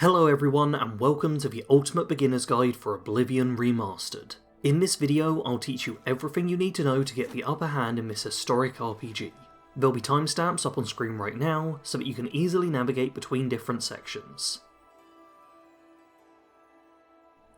Hello everyone and welcome to the Ultimate Beginner's Guide for Oblivion Remastered. In this video I'll teach you everything you need to know to get the upper hand in this historic RPG. There'll be timestamps up on screen right now so that you can easily navigate between different sections.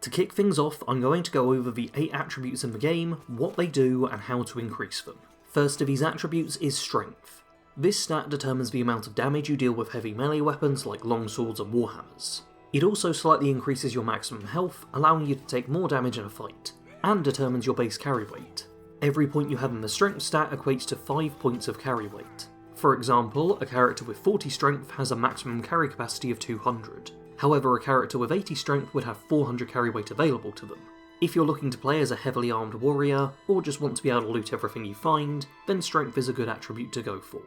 To kick things off, I'm going to go over the 8 attributes in the game, what they do and how to increase them. First of these attributes is Strength. This stat determines the amount of damage you deal with heavy melee weapons like longswords and warhammers. It also slightly increases your maximum health, allowing you to take more damage in a fight, and determines your base carry weight. Every point you have in the strength stat equates to 5 points of carry weight. For example, a character with 40 strength has a maximum carry capacity of 200. However, a character with 80 strength would have 400 carry weight available to them. If you're looking to play as a heavily armed warrior, or just want to be able to loot everything you find, then strength is a good attribute to go for.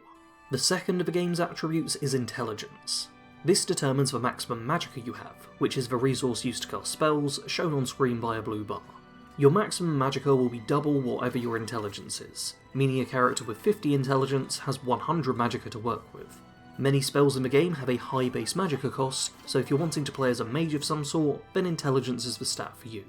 The second of the game's attributes is Intelligence. This determines the maximum magicka you have, which is the resource used to cast spells, shown on screen by a blue bar. Your maximum magicka will be double whatever your intelligence is, meaning a character with 50 intelligence has 100 magicka to work with. Many spells in the game have a high base magicka cost, so if you're wanting to play as a mage of some sort, then intelligence is the stat for you.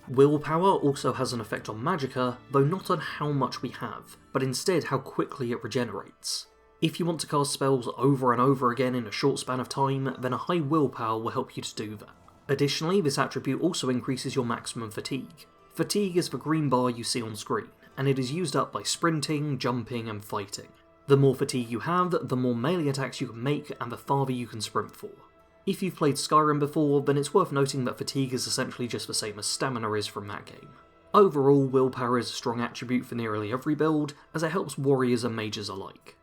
Willpower also has an effect on magicka, though not on how much we have, but instead how quickly it regenerates. If you want to cast spells over and over again in a short span of time, then a high willpower will help you to do that. Additionally, this attribute also increases your maximum fatigue. Fatigue is the green bar you see on screen, and it is used up by sprinting, jumping, and fighting. The more fatigue you have, the more melee attacks you can make and the farther you can sprint for. If you've played Skyrim before, then it's worth noting that fatigue is essentially just the same as stamina is from that game. Overall, willpower is a strong attribute for nearly every build, as it helps warriors and mages alike.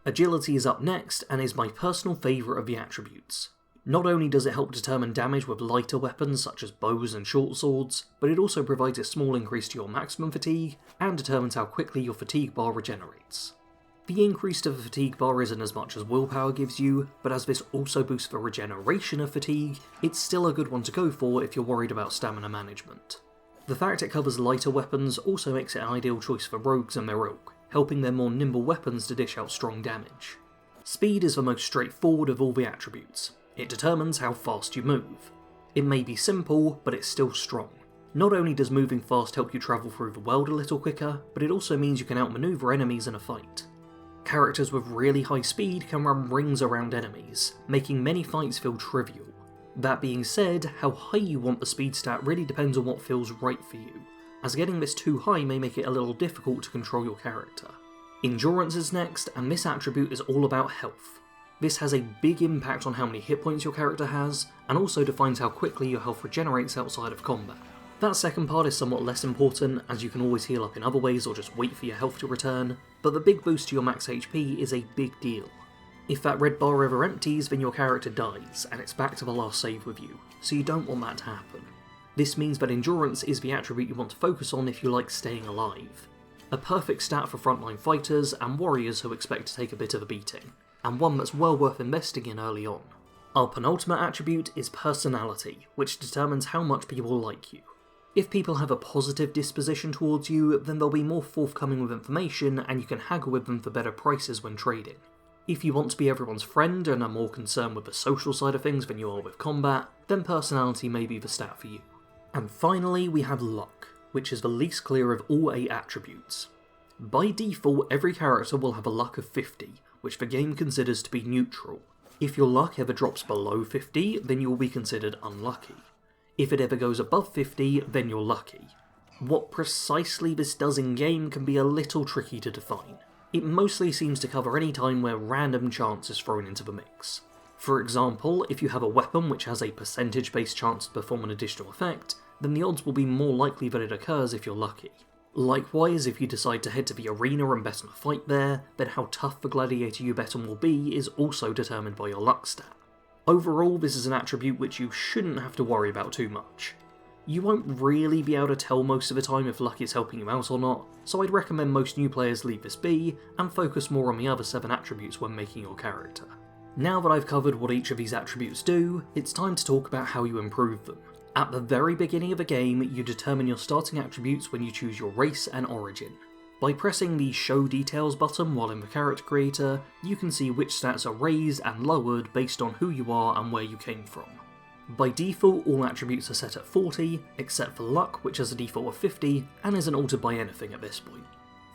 Agility is up next, and is my personal favourite of the attributes. Not only does it help determine damage with lighter weapons such as bows and short swords, but it also provides a small increase to your maximum fatigue, and determines how quickly your fatigue bar regenerates. The increase to the fatigue bar isn't as much as willpower gives you, but as this also boosts the regeneration of fatigue, it's still a good one to go for if you're worried about stamina management. The fact it covers lighter weapons also makes it an ideal choice for rogues and their ilk, helping their more nimble weapons to dish out strong damage. Speed is the most straightforward of all the attributes. It determines how fast you move. It may be simple, but it's still strong. Not only does moving fast help you travel through the world a little quicker, but it also means you can outmaneuver enemies in a fight. Characters with really high speed can run rings around enemies, making many fights feel trivial. That being said, how high you want the speed stat really depends on what feels right for you, as getting this too high may make it a little difficult to control your character. Endurance is next, and this attribute is all about health. This has a big impact on how many hit points your character has, and also defines how quickly your health regenerates outside of combat. That second part is somewhat less important, as you can always heal up in other ways or just wait for your health to return, but the big boost to your max HP is a big deal. If that red bar ever empties, then your character dies, and it's back to the last save with you, so you don't want that to happen. This means that endurance is the attribute you want to focus on if you like staying alive. A perfect stat for frontline fighters and warriors who expect to take a bit of a beating, and one that's well worth investing in early on. Our penultimate attribute is Personality, which determines how much people like you. If people have a positive disposition towards you, then they'll be more forthcoming with information and you can haggle with them for better prices when trading. If you want to be everyone's friend and are more concerned with the social side of things than you are with combat, then Personality may be the stat for you. And finally, we have Luck, which is the least clear of all 8 attributes. By default, every character will have a luck of 50, which the game considers to be neutral. If your luck ever drops below 50, then you will be considered unlucky. If it ever goes above 50, then you're lucky. What precisely this does in-game can be a little tricky to define. It mostly seems to cover any time where random chance is thrown into the mix. For example, if you have a weapon which has a percentage-based chance to perform an additional effect, then the odds will be more likely that it occurs if you're lucky. Likewise, if you decide to head to the arena and bet on a fight there, then how tough the gladiator you bet on will be is also determined by your luck stat. Overall, this is an attribute which you shouldn't have to worry about too much. You won't really be able to tell most of the time if luck is helping you out or not, so I'd recommend most new players leave this be, and focus more on the other 7 attributes when making your character. Now that I've covered what each of these attributes do, it's time to talk about how you improve them. At the very beginning of a game, you determine your starting attributes when you choose your race and origin. By pressing the Show Details button while in the Character Creator, you can see which stats are raised and lowered based on who you are and where you came from. By default, all attributes are set at 40, except for luck, which has a default of 50, and isn't altered by anything at this point.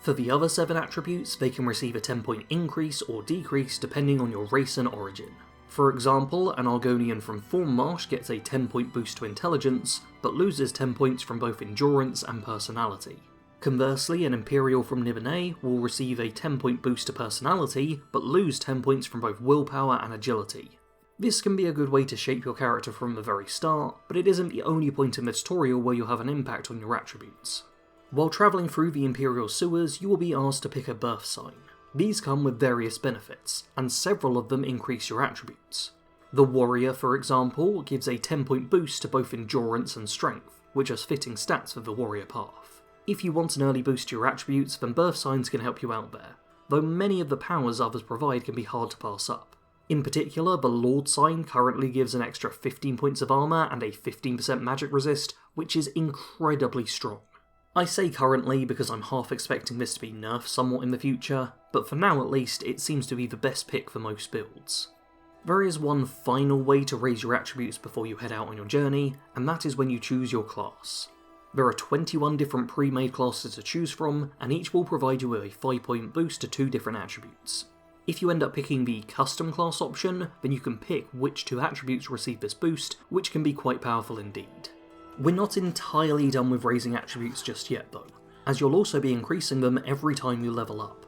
For the other 7 attributes, they can receive a 10-point increase or decrease depending on your race and origin. For example, an Argonian from Thornmarsh gets a 10-point boost to intelligence, but loses 10 points from both endurance and personality. Conversely, an Imperial from Nibelheim will receive a 10-point boost to personality, but lose 10 points from both willpower and agility. This can be a good way to shape your character from the very start, but it isn't the only point in the tutorial where you'll have an impact on your attributes. While travelling through the Imperial sewers, you will be asked to pick a birth sign. These come with various benefits, and several of them increase your attributes. The Warrior, for example, gives a 10-point boost to both endurance and strength, which are fitting stats for the Warrior path. If you want an early boost to your attributes, then birth signs can help you out there, though many of the powers others provide can be hard to pass up. In particular, the Lord sign currently gives an extra 15 points of armour and a 15% magic resist, which is incredibly strong. I say currently because I'm half expecting this to be nerfed somewhat in the future, but for now at least it seems to be the best pick for most builds. There is one final way to raise your attributes before you head out on your journey, and that is when you choose your class. There are 21 different pre-made classes to choose from, and each will provide you with a 5-point boost to 2 different attributes. If you end up picking the custom class option, then you can pick which 2 attributes receive this boost, which can be quite powerful indeed. We're not entirely done with raising attributes just yet though, as you'll also be increasing them every time you level up.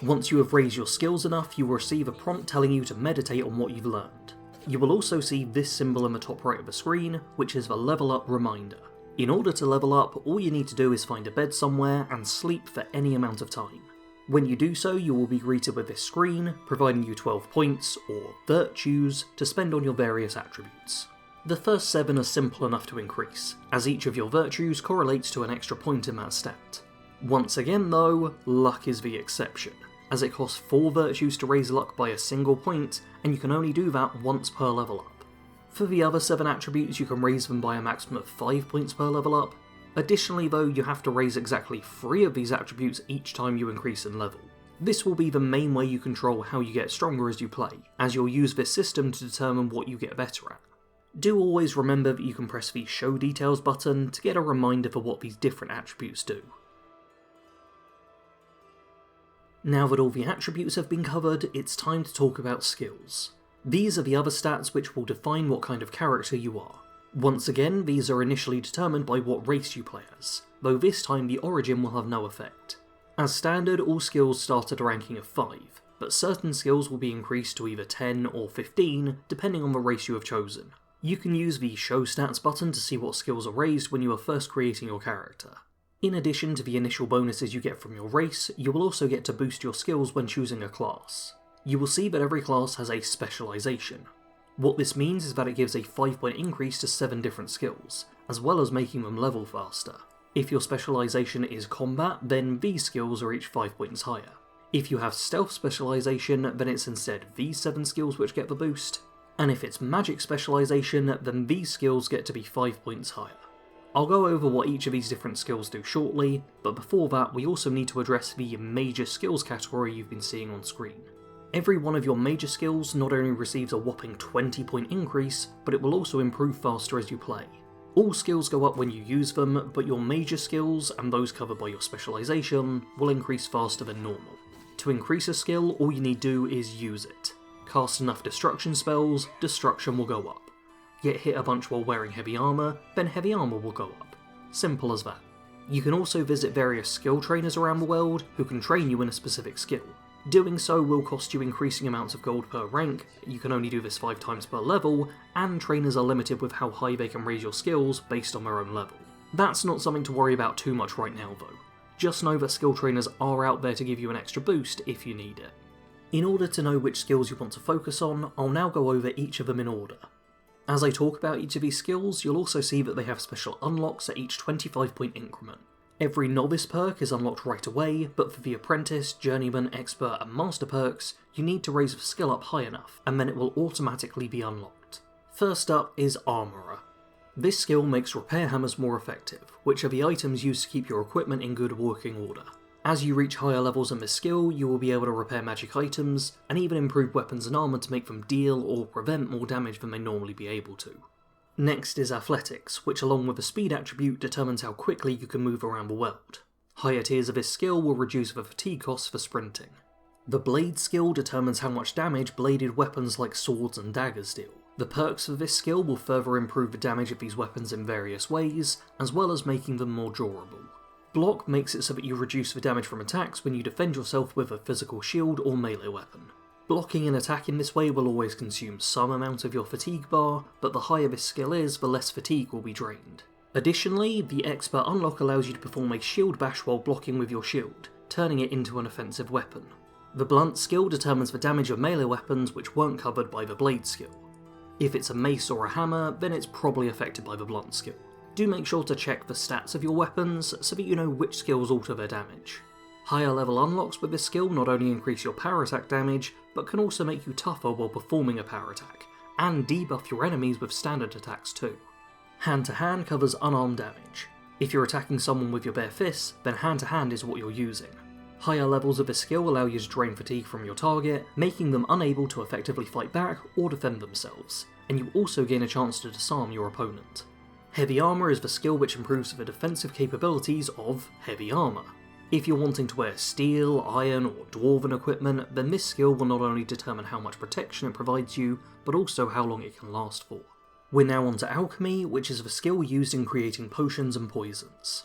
Once you have raised your skills enough, you will receive a prompt telling you to meditate on what you've learned. You will also see this symbol in the top right of the screen, which is the level up reminder. In order to level up, all you need to do is find a bed somewhere and sleep for any amount of time. When you do so, you will be greeted with this screen, providing you 12 points, or virtues, to spend on your various attributes. The first 7 are simple enough to increase, as each of your virtues correlates to an extra point in that stat. Once again though, luck is the exception, as it costs 4 virtues to raise luck by a single point, and you can only do that once per level up. For the other 7 attributes, you can raise them by a maximum of 5 points per level up. Additionally though, you have to raise exactly 3 of these attributes each time you increase in level. This will be the main way you control how you get stronger as you play, as you'll use this system to determine what you get better at. Do always remember that you can press the Show Details button to get a reminder for what these different attributes do. Now that all the attributes have been covered, it's time to talk about skills. These are the other stats which will define what kind of character you are. Once again, these are initially determined by what race you play as, though this time the origin will have no effect. As standard, all skills start at a ranking of 5, but certain skills will be increased to either 10 or 15, depending on the race you have chosen. You can use the Show Stats button to see what skills are raised when you are first creating your character. In addition to the initial bonuses you get from your race, you will also get to boost your skills when choosing a class. You will see that every class has a specialization. What this means is that it gives a 5-point increase to 7 different skills, as well as making them level faster. If your specialization is combat, then these skills are each 5 points higher. If you have stealth specialization, then it's instead these 7 skills which get the boost, and if it's magic specialization, then these skills get to be 5 points higher. I'll go over what each of these different skills do shortly, but before that we also need to address the major skills category you've been seeing on screen. Every one of your major skills not only receives a whopping 20-point increase, but it will also improve faster as you play. All skills go up when you use them, but your major skills, and those covered by your specialization, will increase faster than normal. To increase a skill, all you need to do is use it. Cast enough destruction spells, destruction will go up. Get hit a bunch while wearing heavy armour, then heavy armour will go up. Simple as that. You can also visit various skill trainers around the world who can train you in a specific skill. Doing so will cost you increasing amounts of gold per rank, you can only do this 5 times per level, and trainers are limited with how high they can raise your skills based on their own level. That's not something to worry about too much right now though. Just know that skill trainers are out there to give you an extra boost if you need it. In order to know which skills you want to focus on, I'll now go over each of them in order. As I talk about each of these skills, you'll also see that they have special unlocks at each 25-point increment. Every novice perk is unlocked right away, but for the apprentice, journeyman, expert and master perks, you need to raise the skill up high enough, and then it will automatically be unlocked. First up is Armourer. This skill makes repair hammers more effective, which are the items used to keep your equipment in good working order. As you reach higher levels in this skill, you will be able to repair magic items, and even improve weapons and armour to make them deal or prevent more damage than they normally be able to. Next is Athletics, which along with the speed attribute determines how quickly you can move around the world. Higher tiers of this skill will reduce the fatigue costs for sprinting. The Blade skill determines how much damage bladed weapons like swords and daggers deal. The perks of this skill will further improve the damage of these weapons in various ways, as well as making them more durable. Block makes it so that you reduce the damage from attacks when you defend yourself with a physical shield or melee weapon. Blocking an attack in this way will always consume some amount of your fatigue bar, but the higher this skill is, the less fatigue will be drained. Additionally, the Expert unlock allows you to perform a shield bash while blocking with your shield, turning it into an offensive weapon. The Blunt skill determines the damage of melee weapons which weren't covered by the Blade skill. If it's a mace or a hammer, then it's probably affected by the Blunt skill. Do make sure to check the stats of your weapons so that you know which skills alter their damage. Higher level unlocks with this skill not only increase your power attack damage, but can also make you tougher while performing a power attack, and debuff your enemies with standard attacks too. Hand to hand covers unarmed damage. If you're attacking someone with your bare fists, then hand to hand is what you're using. Higher levels of this skill allow you to drain fatigue from your target, making them unable to effectively fight back or defend themselves, and you also gain a chance to disarm your opponent. Heavy armor is the skill which improves the defensive capabilities of heavy armor. If you're wanting to wear steel, iron, or dwarven equipment, then this skill will not only determine how much protection it provides you, but also how long it can last for. We're now on to Alchemy, which is the skill used in creating potions and poisons.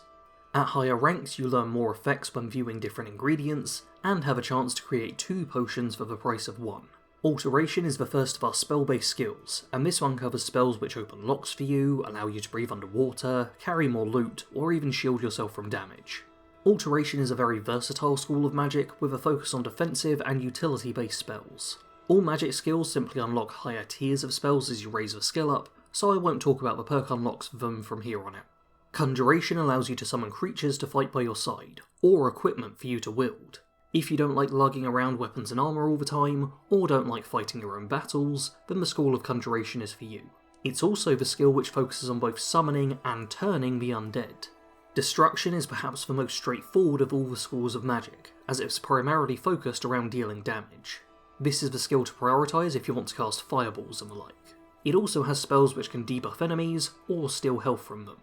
At higher ranks you learn more effects when viewing different ingredients, and have a chance to create 2 potions for the price of 1. Alteration is the first of our spell-based skills, and this one covers spells which open locks for you, allow you to breathe underwater, carry more loot, or even shield yourself from damage. Alteration is a very versatile school of magic, with a focus on defensive and utility-based spells. All magic skills simply unlock higher tiers of spells as you raise the skill up, so I won't talk about the perk unlocks for them from here on out. Conjuration allows you to summon creatures to fight by your side, or equipment for you to wield. If you don't like lugging around weapons and armour all the time, or don't like fighting your own battles, then the School of Conjuration is for you. It's also the skill which focuses on both summoning and turning the undead. Destruction is perhaps the most straightforward of all the schools of magic, as it's primarily focused around dealing damage. This is the skill to prioritise if you want to cast fireballs and the like. It also has spells which can debuff enemies, or steal health from them.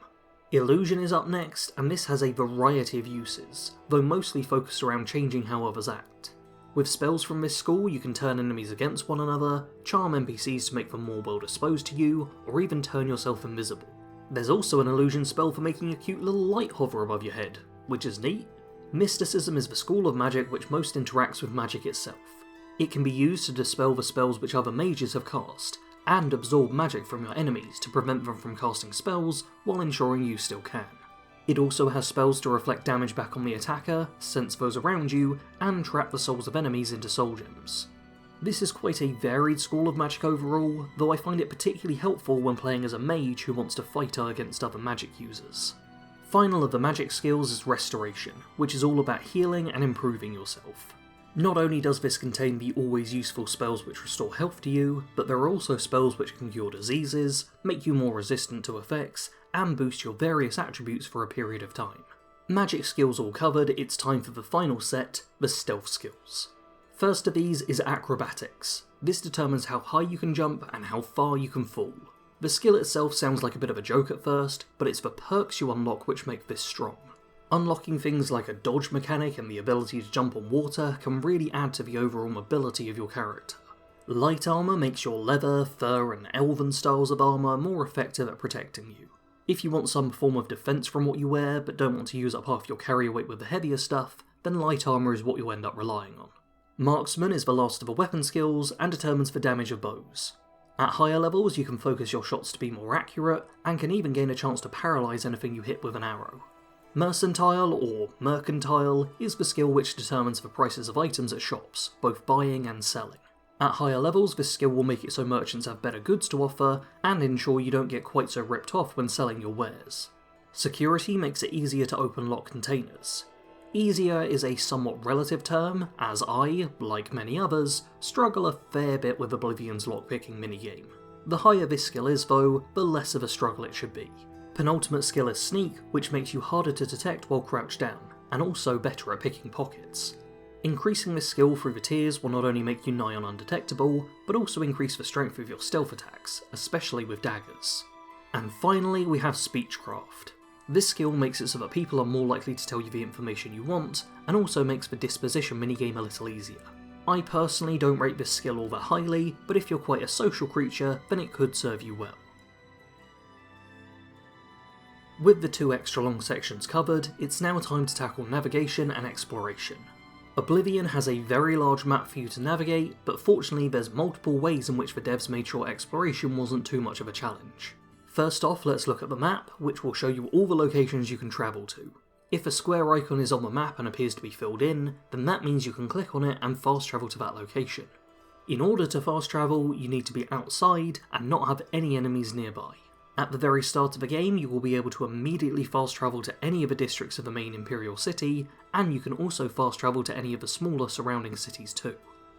Illusion is up next, and this has a variety of uses, though mostly focused around changing how others act. With spells from this school you can turn enemies against one another, charm NPCs to make them more well disposed to you, or even turn yourself invisible. There's also an illusion spell for making a cute little light hover above your head, which is neat. Mysticism is the school of magic which most interacts with magic itself. It can be used to dispel the spells which other mages have cast, and absorb magic from your enemies to prevent them from casting spells while ensuring you still can. It also has spells to reflect damage back on the attacker, sense those around you, and trap the souls of enemies into soul gems. This is quite a varied school of magic overall, though I find it particularly helpful when playing as a mage who wants to fight against other magic users. Final of the magic skills is Restoration, which is all about healing and improving yourself. Not only does this contain the always useful spells which restore health to you, but there are also spells which can cure diseases, make you more resistant to effects, and boost your various attributes for a period of time. Magic skills all covered, it's time for the final set, the Stealth skills. First of these is Acrobatics. This determines how high you can jump and how far you can fall. The skill itself sounds like a bit of a joke at first, but it's the perks you unlock which make this strong. Unlocking things like a dodge mechanic and the ability to jump on water can really add to the overall mobility of your character. Light armour makes your leather, fur and elven styles of armour more effective at protecting you. If you want some form of defence from what you wear but don't want to use up half your carrier weight with the heavier stuff, then light armour is what you'll end up relying on. Marksman is the last of the weapon skills and determines the damage of bows. At higher levels you can focus your shots to be more accurate, and can even gain a chance to paralyse anything you hit with an arrow. Mercantile, or Mercantile, is the skill which determines the prices of items at shops, both buying and selling. At higher levels this skill will make it so merchants have better goods to offer, and ensure you don't get quite so ripped off when selling your wares. Security makes it easier to open lock containers. Easier is a somewhat relative term, as I, like many others, struggle a fair bit with Oblivion's lockpicking minigame. The higher this skill is though, the less of a struggle it should be. Penultimate skill is Sneak, which makes you harder to detect while crouched down, and also better at picking pockets. Increasing this skill through the tiers will not only make you nigh on undetectable, but also increase the strength of your stealth attacks, especially with daggers. And finally we have Speechcraft. This skill makes it so that people are more likely to tell you the information you want, and also makes the disposition minigame a little easier. I personally don't rate this skill all that highly, but if you're quite a social creature, then it could serve you well. With the 2 extra long sections covered, it's now time to tackle navigation and exploration. Oblivion has a very large map for you to navigate, but fortunately there's multiple ways in which the devs made sure exploration wasn't too much of a challenge. First off, let's look at the map, which will show you all the locations you can travel to. If a square icon is on the map and appears to be filled in, then that means you can click on it and fast travel to that location. In order to fast travel, you need to be outside and not have any enemies nearby. At the very start of the game, you will be able to immediately fast travel to any of the districts of the main Imperial City, and you can also fast travel to any of the smaller surrounding cities too.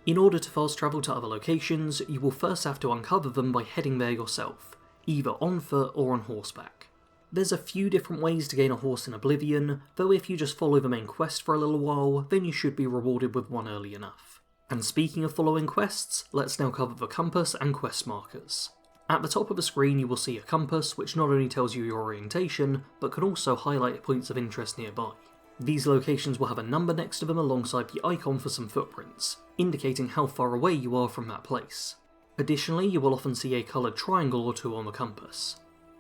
In order to fast travel to other locations, you will first have to uncover them by heading there yourself, either on foot or on horseback. There's a few different ways to gain a horse in Oblivion, though if you just follow the main quest for a little while, then you should be rewarded with one early enough. And speaking of following quests, let's now cover the compass and quest markers. At the top of the screen you will see a compass which not only tells you your orientation, but can also highlight points of interest nearby. These locations will have a number next to them alongside the icon for some footprints, indicating how far away you are from that place. Additionally, you will often see a coloured triangle or two on the compass.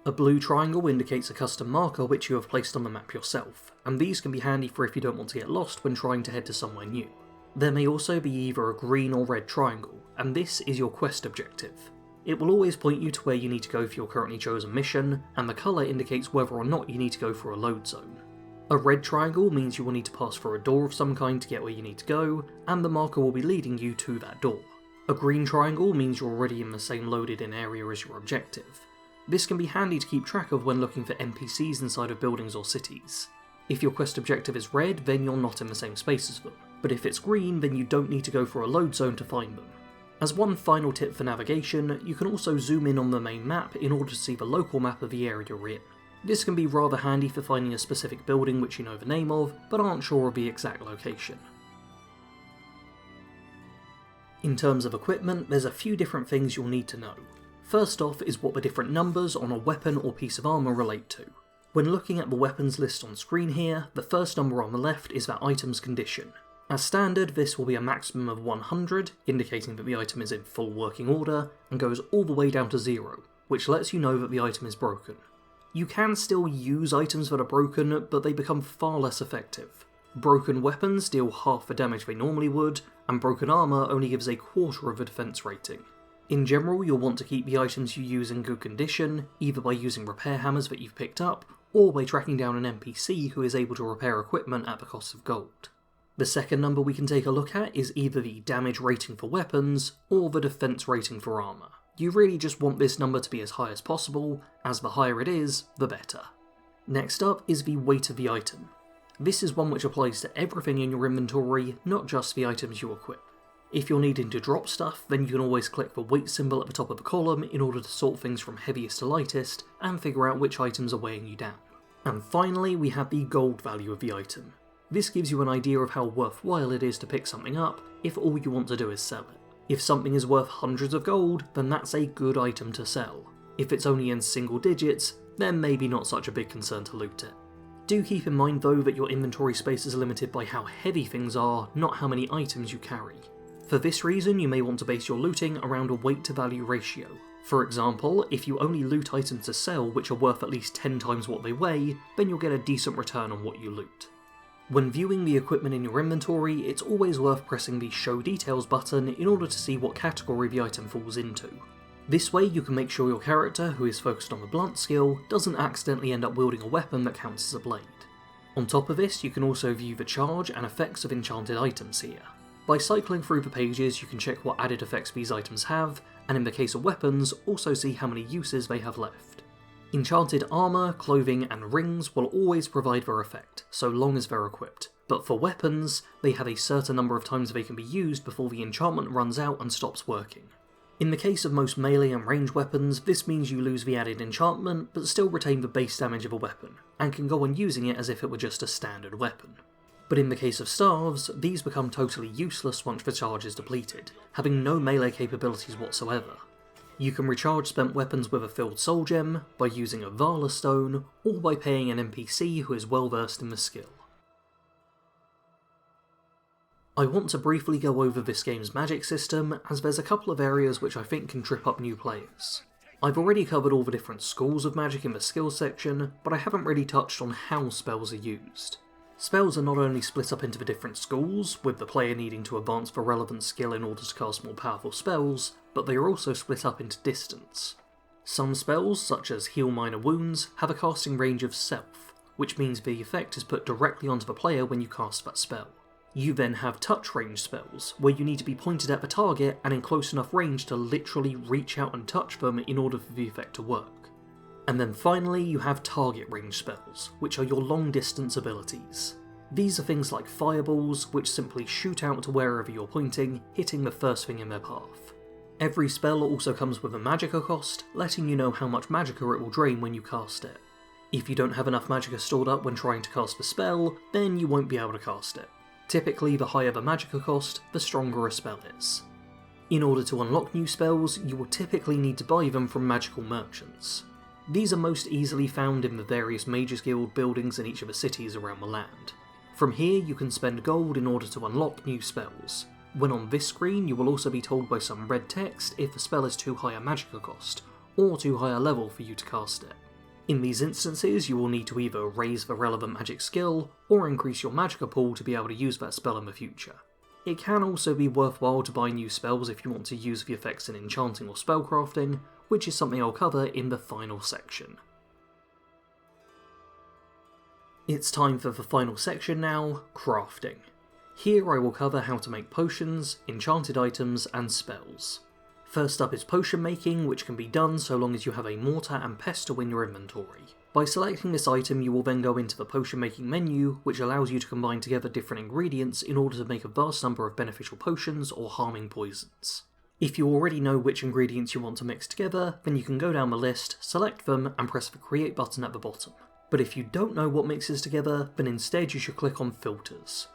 A blue triangle indicates a custom marker which you have placed on the map yourself, and these can be handy for if you don't want to get lost when trying to head to somewhere new. There may also be either a green or red triangle, and this is your quest objective. It will always point you to where you need to go for your currently chosen mission, and the colour indicates whether or not you need to go for a load zone. A red triangle means you will need to pass through a door of some kind to get where you need to go, and the marker will be leading you to that door. A green triangle means you're already in the same loaded in area as your objective. This can be handy to keep track of when looking for NPCs inside of buildings or cities. If your quest objective is red, then you're not in the same space as them, but if it's green, then you don't need to go for a load zone to find them. As one final tip for navigation, you can also zoom in on the main map in order to see the local map of the area you're in. This can be rather handy for finding a specific building which you know the name of, but aren't sure of the exact location. In terms of equipment, there's a few different things you'll need to know. First off is what the different numbers on a weapon or piece of armour relate to. When looking at the weapons list on screen here, the first number on the left is that item's condition. As standard, this will be a maximum of 100, indicating that the item is in full working order, and goes all the way down to 0, which lets you know that the item is broken. You can still use items that are broken, but they become far less effective. Broken weapons deal half the damage they normally would, and broken armour only gives a quarter of a defense rating. In general, you'll want to keep the items you use in good condition, either by using repair hammers that you've picked up, or by tracking down an NPC who is able to repair equipment at the cost of gold. The second number we can take a look at is either the damage rating for weapons, or the defense rating for armour. You really just want this number to be as high as possible, as the higher it is, the better. Next up is the weight of the item. This is one which applies to everything in your inventory, not just the items you equip. If you're needing to drop stuff, then you can always click the weight symbol at the top of the column in order to sort things from heaviest to lightest, and figure out which items are weighing you down. And finally, we have the gold value of the item. This gives you an idea of how worthwhile it is to pick something up if all you want to do is sell it. If something is worth hundreds of gold, then that's a good item to sell. If it's only in single digits, then maybe not such a big concern to loot it. Do keep in mind though that your inventory space is limited by how heavy things are, not how many items you carry. For this reason, you may want to base your looting around a weight to value ratio. For example, if you only loot items to sell which are worth at least 10 times what they weigh, then you'll get a decent return on what you loot. When viewing the equipment in your inventory, it's always worth pressing the Show Details button in order to see what category the item falls into. This way you can make sure your character, who is focused on the blunt skill, doesn't accidentally end up wielding a weapon that counts as a blade. On top of this, you can also view the charge and effects of enchanted items here. By cycling through the pages, you can check what added effects these items have, and in the case of weapons, also see how many uses they have left. Enchanted armour, clothing, and rings will always provide their effect, so long as they're equipped, but for weapons, they have a certain number of times they can be used before the enchantment runs out and stops working. In the case of most melee and ranged weapons, this means you lose the added enchantment, but still retain the base damage of a weapon, and can go on using it as if it were just a standard weapon. But in the case of staves, these become totally useless once the charge is depleted, having no melee capabilities whatsoever. You can recharge spent weapons with a filled soul gem, by using a Vala stone, or by paying an NPC who is well versed in the skill. I want to briefly go over this game's magic system, as there's a couple of areas which I think can trip up new players. I've already covered all the different schools of magic in the skills section, but I haven't really touched on how spells are used. Spells are not only split up into the different schools, with the player needing to advance the relevant skill in order to cast more powerful spells, but they are also split up into distance. Some spells, such as Heal Minor Wounds, have a casting range of self, which means the effect is put directly onto the player when you cast that spell. You then have touch range spells, where you need to be pointed at the target and in close enough range to literally reach out and touch them in order for the effect to work. And then finally you have target range spells, which are your long distance abilities. These are things like fireballs, which simply shoot out to wherever you're pointing, hitting the first thing in their path. Every spell also comes with a magicka cost, letting you know how much magicka it will drain when you cast it. If you don't have enough magicka stored up when trying to cast the spell, then you won't be able to cast it. Typically, the higher the magicka cost, the stronger a spell is. In order to unlock new spells, you will typically need to buy them from magical merchants. These are most easily found in the various Mages Guild buildings in each of the cities around the land. From here you can spend gold in order to unlock new spells. When on this screen you will also be told by some red text if a spell is too high a magicka cost, or too high a level for you to cast it. In these instances you will need to either raise the relevant magic skill, or increase your magicka pool to be able to use that spell in the future. It can also be worthwhile to buy new spells if you want to use the effects in enchanting or spellcrafting, which is something I'll cover in the final section. It's time for the final section now, crafting. Here I will cover how to make potions, enchanted items, and spells. First up is potion making, which can be done so long as you have a mortar and pestle in your inventory. By selecting this item you will then go into the potion making menu, which allows you to combine together different ingredients in order to make a vast number of beneficial potions or harming poisons. If you already know which ingredients you want to mix together, then you can go down the list, select them, and press the create button at the bottom. But if you don't know what mixes together, then instead you should click on filters.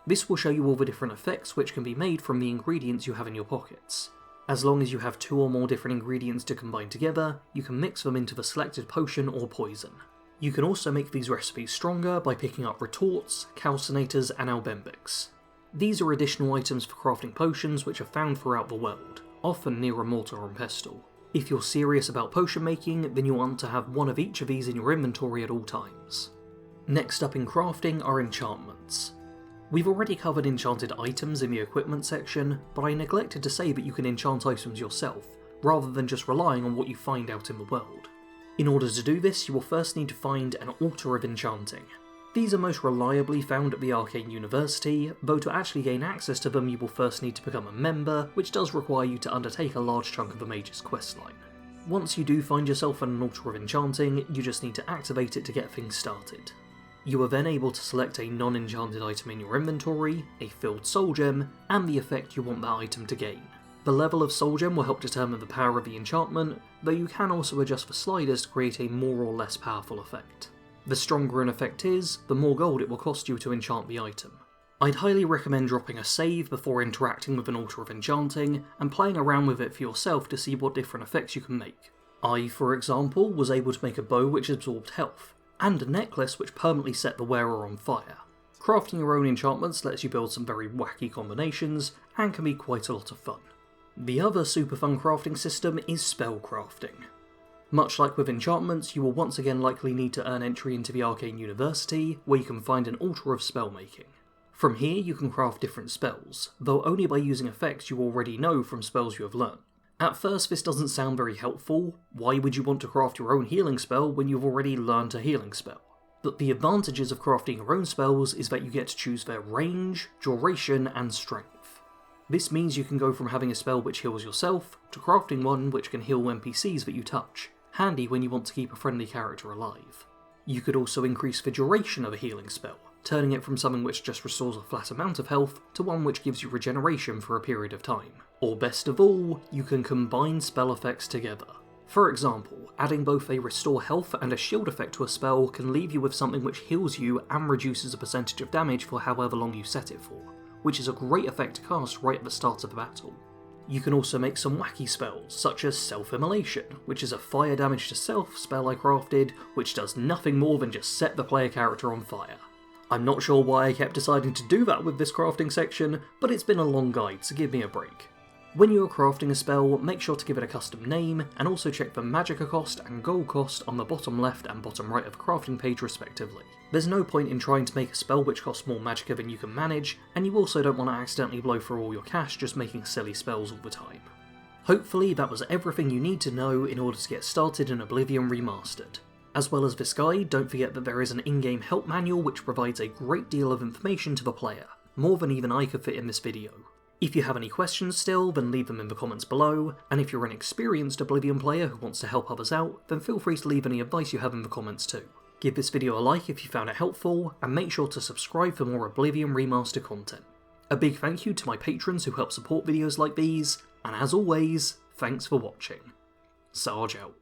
This will show you all the different effects which can be made from the ingredients you have in your pockets. As long as you have 2 or more different ingredients to combine together, you can mix them into the selected potion or poison. You can also make these recipes stronger by picking up retorts, calcinators, and alembics. These are additional items for crafting potions which are found throughout the world, often near a mortar and pestle. If you're serious about potion making, then you'll want to have one of each of these in your inventory at all times. Next up in crafting are enchantments. We've already covered enchanted items in the equipment section, but I neglected to say that you can enchant items yourself, rather than just relying on what you find out in the world. In order to do this, you will first need to find an Altar of Enchanting. These are most reliably found at the Arcane University, though to actually gain access to them you will first need to become a member, which does require you to undertake a large chunk of the Mage's questline. Once you do find yourself an Altar of Enchanting, you just need to activate it to get things started. You are then able to select a non-enchanted item in your inventory, a filled soul gem, and the effect you want that item to gain. The level of soul gem will help determine the power of the enchantment, though you can also adjust the sliders to create a more or less powerful effect. The stronger an effect is, the more gold it will cost you to enchant the item. I'd highly recommend dropping a save before interacting with an Altar of Enchanting, and playing around with it for yourself to see what different effects you can make. I, for example, was able to make a bow which absorbed health, and a necklace which permanently set the wearer on fire. Crafting your own enchantments lets you build some very wacky combinations, and can be quite a lot of fun. The other super fun crafting system is spell crafting. Much like with enchantments, you will once again likely need to earn entry into the Arcane University, where you can find an Altar of Spellmaking. From here you can craft different spells, though only by using effects you already know from spells you have learnt. At first this doesn't sound very helpful. Why would you want to craft your own healing spell when you've already learned a healing spell? But the advantages of crafting your own spells is that you get to choose their range, duration, and strength. This means you can go from having a spell which heals yourself, to crafting one which can heal NPCs that you touch, handy when you want to keep a friendly character alive. You could also increase the duration of a healing spell, turning it from something which just restores a flat amount of health to one which gives you regeneration for a period of time. Or best of all, you can combine spell effects together. For example, adding both a restore health and a shield effect to a spell can leave you with something which heals you and reduces a percentage of damage for however long you set it for, which is a great effect to cast right at the start of the battle. You can also make some wacky spells, such as Self-Immolation, which is a fire damage to self spell I crafted, which does nothing more than just set the player character on fire. I'm not sure why I kept deciding to do that with this crafting section, but it's been a long guide, so give me a break. When you are crafting a spell, make sure to give it a custom name, and also check the magicka cost and gold cost on the bottom left and bottom right of the crafting page respectively. There's no point in trying to make a spell which costs more magicka than you can manage, and you also don't want to accidentally blow through all your cash just making silly spells all the time. Hopefully that was everything you need to know in order to get started in Oblivion Remastered. As well as this guide, don't forget that there is an in-game help manual which provides a great deal of information to the player, more than even I could fit in this video. If you have any questions still, then leave them in the comments below, and if you're an experienced Oblivion player who wants to help others out, then feel free to leave any advice you have in the comments too. Give this video a like if you found it helpful, and make sure to subscribe for more Oblivion Remastered content. A big thank you to my patrons who help support videos like these, and as always, thanks for watching. Sarge out.